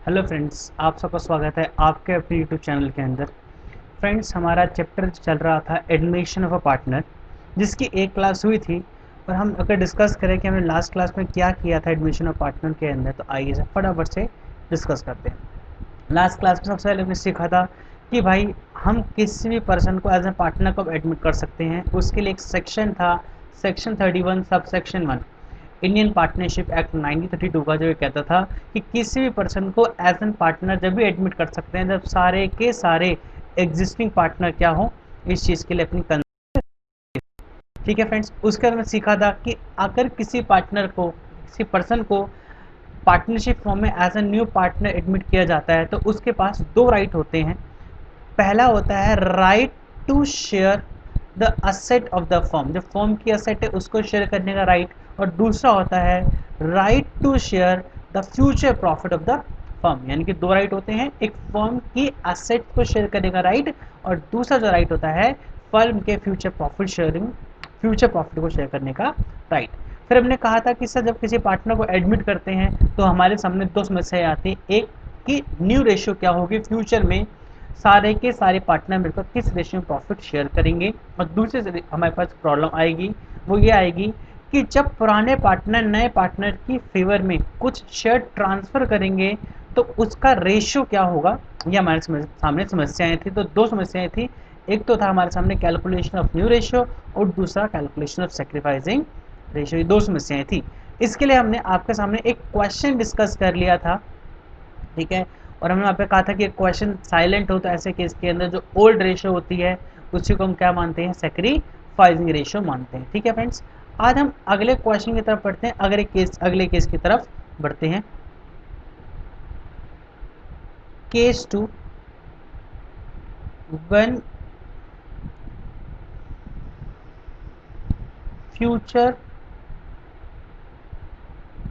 Hello friends, आप सबका स्वागत है आपके अपने यूट्यूब चैनल के अंदर। फ्रेंड्स, हमारा चैप्टर चल रहा था एडमिशन ऑफ अ पार्टनर, जिसकी एक क्लास हुई थी। और हम अगर डिस्कस करें कि हमने लास्ट क्लास में क्या किया था एडमिशन ऑफ पार्टनर के अंदर, तो आइए से फटाफट से डिस्कस करते हैं। लास्ट क्लास में सबसे पहले हमने सीखा था कि भाई हम किसी भी पर्सन को एज ए पार्टनर कब एडमिट कर सकते हैं। उसके लिए एक सेक्शन था, section 31 sub section 1 Indian partnership act 1932 का, जो ये कहता था कि किसी भी पर्सन को एज एन पार्टनर जब भी एडमिट कर सकते हैं जब सारे के सारे एग्जिस्टिंग पार्टनर क्या हो इस चीज़ के लिए अपनी ठीक है फ्रेंड्स। उसके बाद में सीखा था कि अगर किसी पार्टनर को, किसी पर्सन को पार्टनरशिप फॉर्म में as a new partner admit किया जाता है तो उसके पास दो राइट होते हैं। पहला होता है right to share the asset of the firm, जो फर्म की असेट है उसको शेयर करने का राइट। और दूसरा होता है right to share the future profit of the firm. यानी कि दो राइट होते हैं, एक फर्म की असेट को शेयर करने का राइट और दूसरा जो राइट होता है फर्म के future profit sharing, future profit को शेयर करने का राइट। फिर हमने कहा था कि सर जब किसी पार्टनर को एडमिट करते हैं तो हमारे सामने दो समस्याएं आती हैं। एक कि न्यू रेशियो क्या होगी फ्यूचर में, सारे के सारे पार्टनर मिलकर किस रेशियो में प्रॉफिट शेयर करेंगे। और दूसरे से हमारे पास प्रॉब्लम आएगी, वो ये आएगी कि जब पुराने पार्टनर नए पार्टनर की फेवर में कुछ शेयर ट्रांसफ़र करेंगे तो उसका रेशियो क्या होगा। ये हमारे सामने समस्याएं थी। तो दो समस्याएं थी, एक तो था हमारे सामने कैलकुलेशन ऑफ न्यू रेशियो और दूसरा कैलकुलेशन ऑफ सेक्रीफाइसिंग रेशियो। ये दो समस्याएं थी। इसके लिए हमने आपके सामने एक क्वेश्चन डिस्कस कर लिया था, ठीक है। और हमने वहाँ पे कहा था कि क्वेश्चन साइलेंट हो तो ऐसे केस के अंदर जो ओल्ड रेशियो होती है उसी को हम क्या मानते हैं, सेक्रीफाइसिंग रेशियो मानते हैं। ठीक है फ्रेंड्स, आज हम अगले क्वेश्चन की तरफ बढ़ते हैं, अगले केस की तरफ बढ़ते हैं। Case 2, when future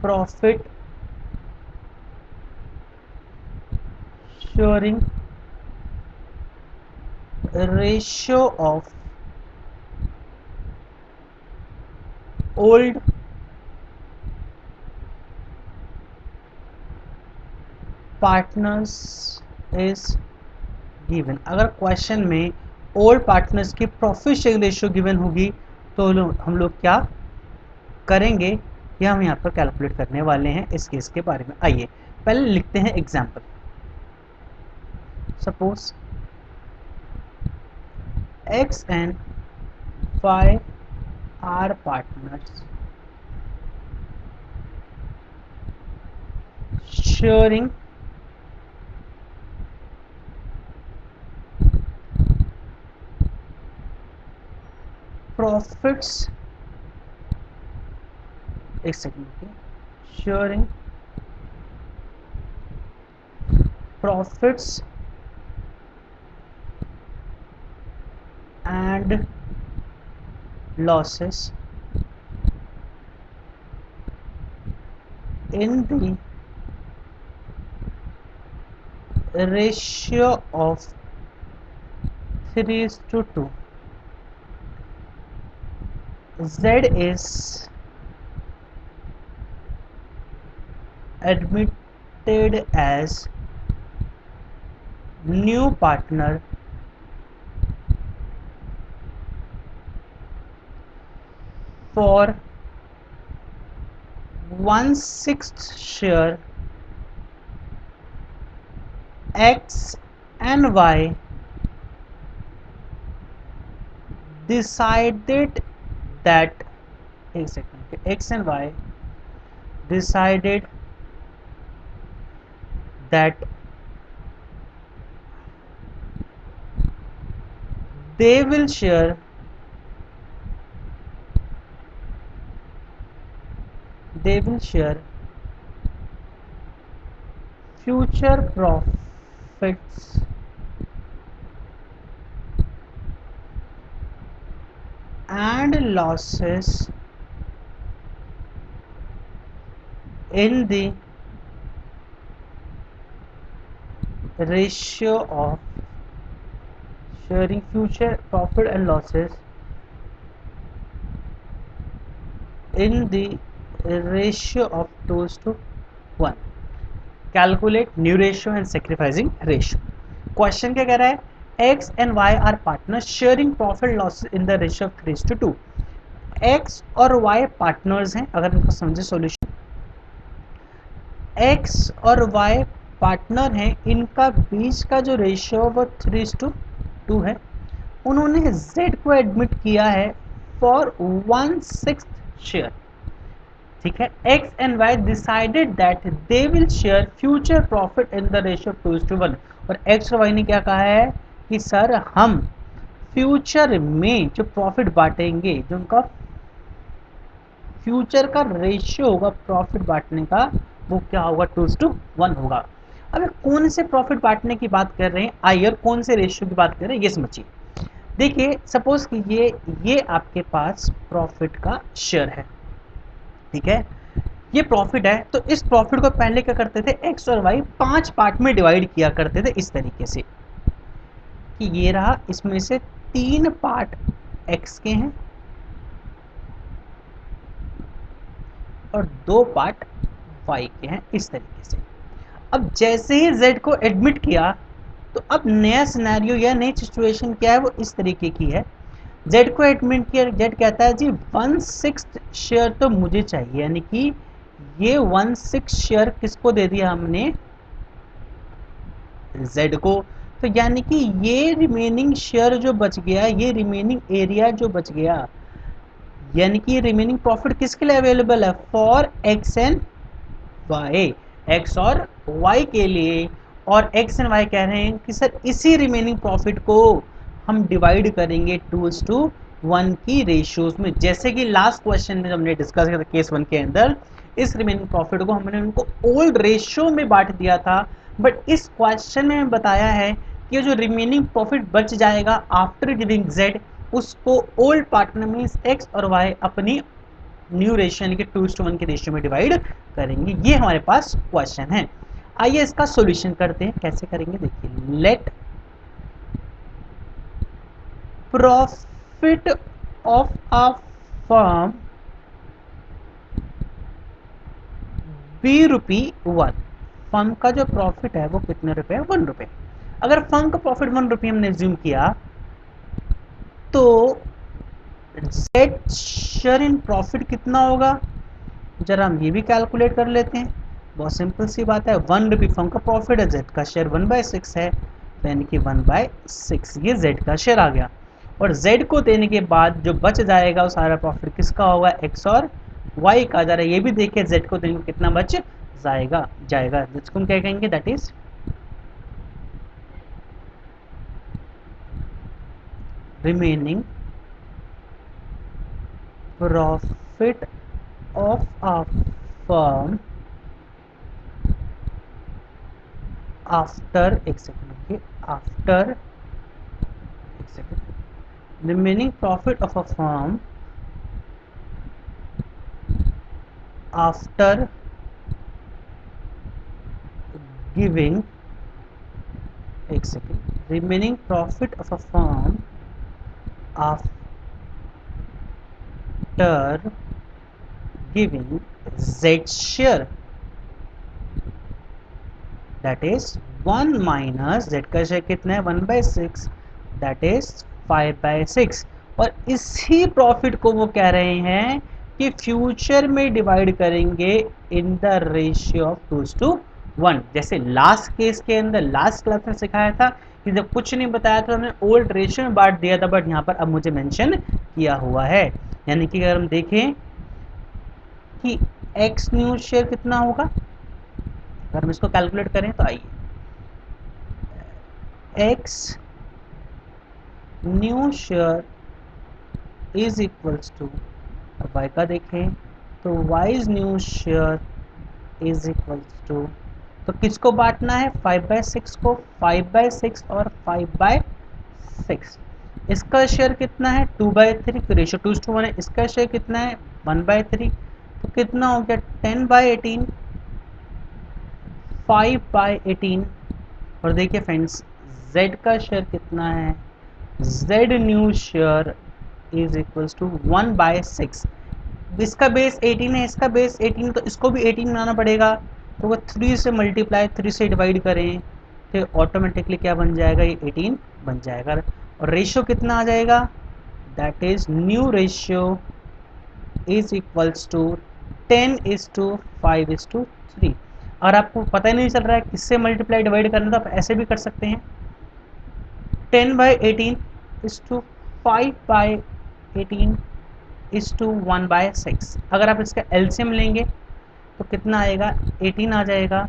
profit sharing ratio of old partners is given. अगर क्वेश्चन में ओल्ड पार्टनर्स की प्रॉफिट शेयरिंग रेशियो गिवन होगी तो हम लोग क्या करेंगे, ये हम यहाँ पर कैलकुलेट करने वाले हैं इस केस के बारे में। आइए पहले लिखते हैं example. Suppose X and Y are partners sharing profits, एक second, sharing profits and losses in the ratio of 3:2. Z is admitted as new partner for 1/6 share. X and Y decided that, एक second, X and Y decided that they will share future profits and losses in the ratio of sharing future profit and losses in the ratio of 2:1। Calculate new ratio and sacrificing ratio. Question क्या कह रहा है, x and Y are partner sharing profit losses in the ratio of 3:2। X और y partners हैं, अगर इनको समझे solution, x और वाई पार्टनर हैं, इनका बीच का जो रेशियो वो 3:2 है। उन्होंने z को एडमिट किया है फॉर 1/6 शेयर, ठीक है। x and y decided that they will share future profit in the ratio 2:1। और x और y ने क्या कहा है कि सर हम फ्यूचर में जो प्रॉफिट बांटेंगे, जो उनका फ्यूचर का रेशियो होगा प्रॉफिट बांटने का, वो क्या होगा, 2:1 होगा। अब कौन से प्रॉफिट बांटने की बात कर रहे हैं, आइए कौन से रेशियो की बात कर रहे हैं ये समझिए। देखिए सपोज कि ये आपके पास प्रॉफिट का शेयर है, ठीक है, ये प्रॉफिट है। तो इस प्रॉफिट को पहले क्या करते थे, एक्स और वाई 5 पार्ट में डिवाइड किया करते थे इस तरीके से कि ये रहा, इसमें से 3 पार्ट एक्स के हैं और 2 पार्ट वाई के हैं, इस तरीके से। अब जैसे ही जेड को एडमिट किया, तो अब नया सिनेरियो या नई सिचुएशन क्या है, वो इस तरीके की है। जेड को एडमिट किया, जेड कहता है जी 1/6 शेयर तो मुझे चाहिए, यानी कि ये 1/6 शेयर किसको दे दिया हमने, जेड को। तो यानी कि ये रिमेनिंग शेयर जो बच गया, ये रिमेनिंग एरिया जो बच गया, यानी कि रिमेनिंग प्रॉफिट किसके लिए अवेलेबल है, for x and y, x और वाई के लिए। और एक्स एंड वाई कह रहे हैं कि सर इसी रिमेनिंग प्रॉफिट को हम डिवाइड करेंगे 2:1 की रेशियोज में। जैसे कि लास्ट क्वेश्चन में हमने डिस्कस किया था केस 1 के अंदर, इस रिमेनिंग प्रॉफिट को हमने उनको ओल्ड रेशियो में बांट दिया था, बट इस क्वेश्चन में बताया है कि जो रिमेनिंग प्रॉफिट बच जाएगा आफ्टर गिविंग जेड, उसको ओल्ड पार्टनर में एक्स और वाई अपनी न्यू रेशियो यानी कि 2:1 के रेशियो में डिवाइड करेंगे। ये हमारे पास क्वेश्चन है। आइए इसका सॉल्यूशन करते हैं, कैसे करेंगे देखिए। Let profit of a firm be ₹1। Firm का जो प्रॉफिट है वो कितने रुपए है, ₹1। अगर फर्म का प्रॉफिट ₹1 हमने एज्यूम किया, तो जेड शेयर इन प्रॉफिट कितना होगा, जरा हम ये भी कैलकुलेट कर लेते हैं। बहुत सिंपल सी बात है, ₹1 फर्म का प्रॉफिट है, जेड का शेयर 1/6 है, तो यानी कि 1/6 ये जेड का शेयर आ गया। और जेड को देने के बाद जो बच जाएगा वो सारा प्रॉफिट किसका होगा, एक्स और वाई का। जरा ये भी देखिए जेड को देंगे कितना बच जाएगा जिसको हम क्या कहेंगे, that is remaining profit of a firm after, एक सेकंड, आफ्टर, एक second, remaining profit of a firm after giving, एक second, remaining profit of a firm after giving z share, that is 1 minus z का share कितना है, 1/6, that is 5/6। और इसी profit को वो कह रहे हैं कि फ्यूचर में डिवाइड करेंगे इन द रेशियो ऑफ 2:1। जैसे लास्ट केस के अंदर, लास्ट क्लास में सिखाया था कि जब कुछ नहीं बताया था हमने ओल्ड रेशियो में बांट दिया था, बट यहाँ पर अब मुझे मेंशन किया हुआ है। यानी कि अगर हम देखें कि एक्स न्यू शेयर कितना होगा, अगर हम इसको कैलकुलेट करें तो आइए, x new share is equals to, y का देखें तो y's new share is equals to, तो किसको बांटना है, 5/6 को, 5/6 और 5/6। इसका शेयर कितना है, 2/3, तो रेशियो 2:1 है। इसका शेयर कितना है, 1/3, तो कितना हो गया, 10/18, 5/18। और देखिए फ्रेंड्स, z का शेयर कितना है, z new share is equals to 1/6। इसका बेस 18 है, इसका बेस 18, तो इसको भी 18 बनाना पड़ेगा, तो वो 3 से मल्टीप्लाई 3 से डिवाइड करें तो ऑटोमेटिकली क्या बन जाएगा, ये 18 बन जाएगा। और रेशियो कितना आ जाएगा, that is new ratio is equals to 10:5:3। अगर आपको पता ही नहीं चल रहा है किससे मल्टीप्लाई डिवाइड करना, तो आप ऐसे भी कर सकते हैं 10/18:5/18:1/6। अगर आप इसका एलसीएम लेंगे तो कितना आएगा, 18 आ जाएगा।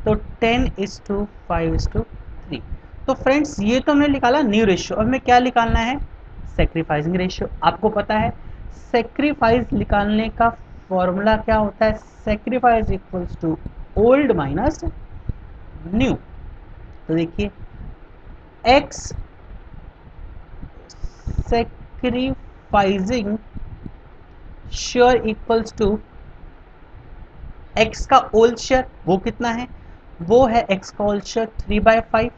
तो 10:5:3। तो फ्रेंड्स ये तो हमने निकाला न्यू रेशियो। अब हमें क्या निकालना है, सेक्रीफाइसिंग रेशियो। आपको पता है सेक्रीफाइस निकालने का फॉर्मूला क्या होता है, sacrifice equals to old minus new. तो देखिए x sacrificing share equals to x का ओल्ड शेयर, वो कितना है, वो है एक्स का ओल्ड शेयर 3/5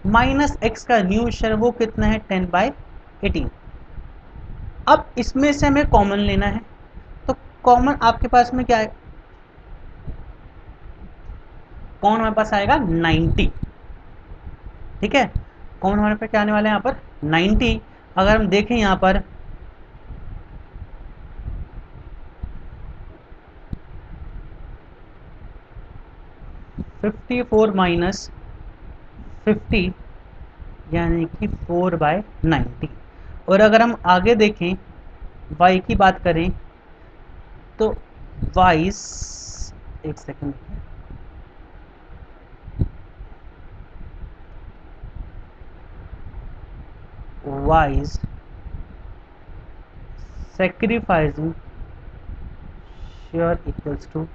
माइनस एक्स का न्यू शेयर, वो कितना है 10/18। अब इसमें से हमें कॉमन लेना है, तो कॉमन आपके पास में क्या है, कौन हमारे पास आएगा 90। ठीक है, कौन हमारे पास क्या आने वाला है यहाँ पर 90। अगर हम देखें यहाँ पर 54 माइनस 50 यानी कि 4/90। और अगर हम आगे देखें y की बात करें तो y, एक second, y sacrificing share equals to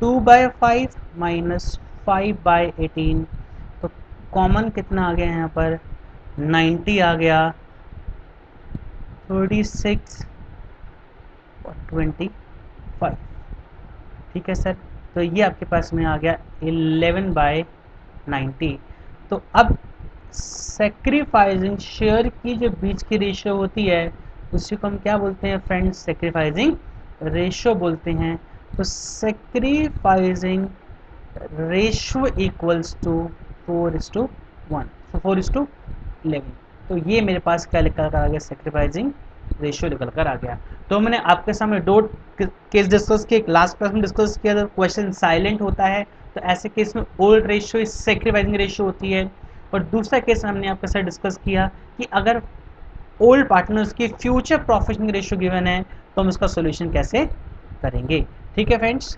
2/5 minus 5/18। तो कॉमन कितना आ गया यहाँ पर 90 आ गया, 36 और 25। ठीक है सर, तो ये आपके पास में आ गया 11/90। तो अब सेक्रीफाइसिंग शेयर की जो बीच की रेशियो होती है उसी को हम क्या बोलते हैं फ्रेंड्स, सेक्रीफाइसिंग रेशियो बोलते हैं। तो सेक्रीफाइसिंग रेशियो इक्वल्स टू 4:1, 4:11। तो ये मेरे पास क्या निकल कर आ गया, सेक्रीफाइसिंग रेशियो निकल कर आ गया। तो मैंने आपके सामने दो केस डिस्कस किए, लास्ट क्लास में डिस्कस किया था क्वेश्चन साइलेंट होता है, तो ऐसे केस में ओल्ड रेशियो सेक्रीफाइसिंग रेशियो होती है। और दूसरा केस हमने आपके साथ डिस्कस किया कि अगर ओल्ड पार्टनर्स की फ्यूचर प्रॉफिट रेशियो गिवन है तो हम इसका सोल्यूशन कैसे करेंगे। ठीक है फ्रेंड्स।